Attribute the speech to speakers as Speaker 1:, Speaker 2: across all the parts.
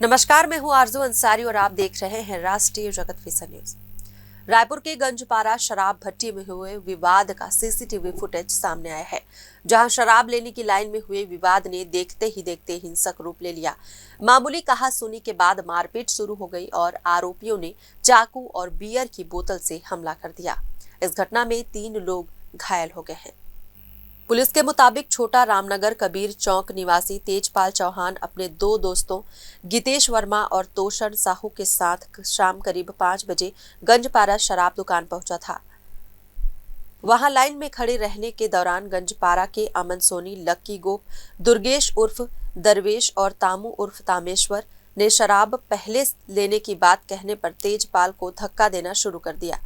Speaker 1: नमस्कार, मैं हूं आरजू अंसारी और आप देख रहे हैं राष्ट्रीय जगत फीसर न्यूज। रायपुर के गंजपारा शराब भट्टी में हुए विवाद का सीसीटीवी फुटेज सामने आया है, जहां शराब लेने की लाइन में हुए विवाद ने देखते ही देखते हिंसक रूप ले लिया। मामूली कहासुनी के बाद मारपीट शुरू हो गई और आरोपियों ने चाकू और बियर की बोतल से हमला कर दिया। इस घटना में 3 लोग घायल हो गए हैं। पुलिस के मुताबिक छोटा रामनगर कबीर चौक निवासी तेजपाल चौहान अपने 2 दोस्तों गीतेश वर्मा और तोषण साहू के साथ शाम करीब 5 बजे गंजपारा शराब दुकान पहुंचा था। वहां लाइन में खड़े रहने के दौरान गंजपारा के अमन सोनी, लक्की गोप, दुर्गेश उर्फ दरवेश और तामू उर्फ तामेश्वर ने शराब पहले लेने की बात कहने पर तेजपाल को धक्का देना शुरू कर दिया।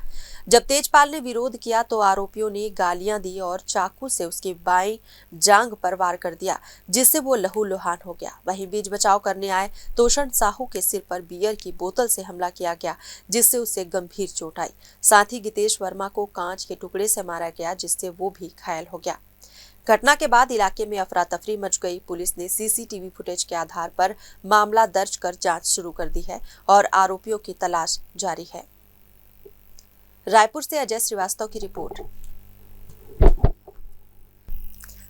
Speaker 1: जब तेजपाल ने विरोध किया तो आरोपियों ने गालियां दी और चाकू से उसकी बाईं जांघ पर वार कर दिया, जिससे वो लहूलुहान हो गया। वहीं बीच बचाव करने आए तोषण साहू के सिर पर बियर की बोतल से हमला किया गया, जिससे उसे गंभीर चोट आई। साथ ही गीतेश वर्मा को कांच के टुकड़े से मारा गया, जिससे वो भी घायल हो गया। घटना के बाद इलाके में अफरा तफरी मच गई। पुलिस ने सीसीटीवी फुटेज के आधार पर मामला दर्ज कर जांच शुरू कर दी है और आरोपियों की तलाश जारी है। रायपुर से अजय श्रीवास्तव की रिपोर्ट।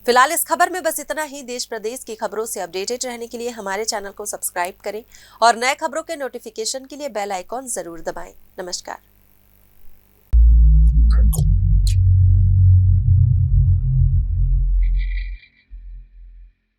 Speaker 1: फिलहाल इस खबर में बस इतना ही। देश प्रदेश की खबरों से अपडेटेड रहने के लिए हमारे चैनल को सब्सक्राइब करें और नए खबरों के नोटिफिकेशन के लिए बेल आइकॉन जरूर दबाएं। नमस्कार।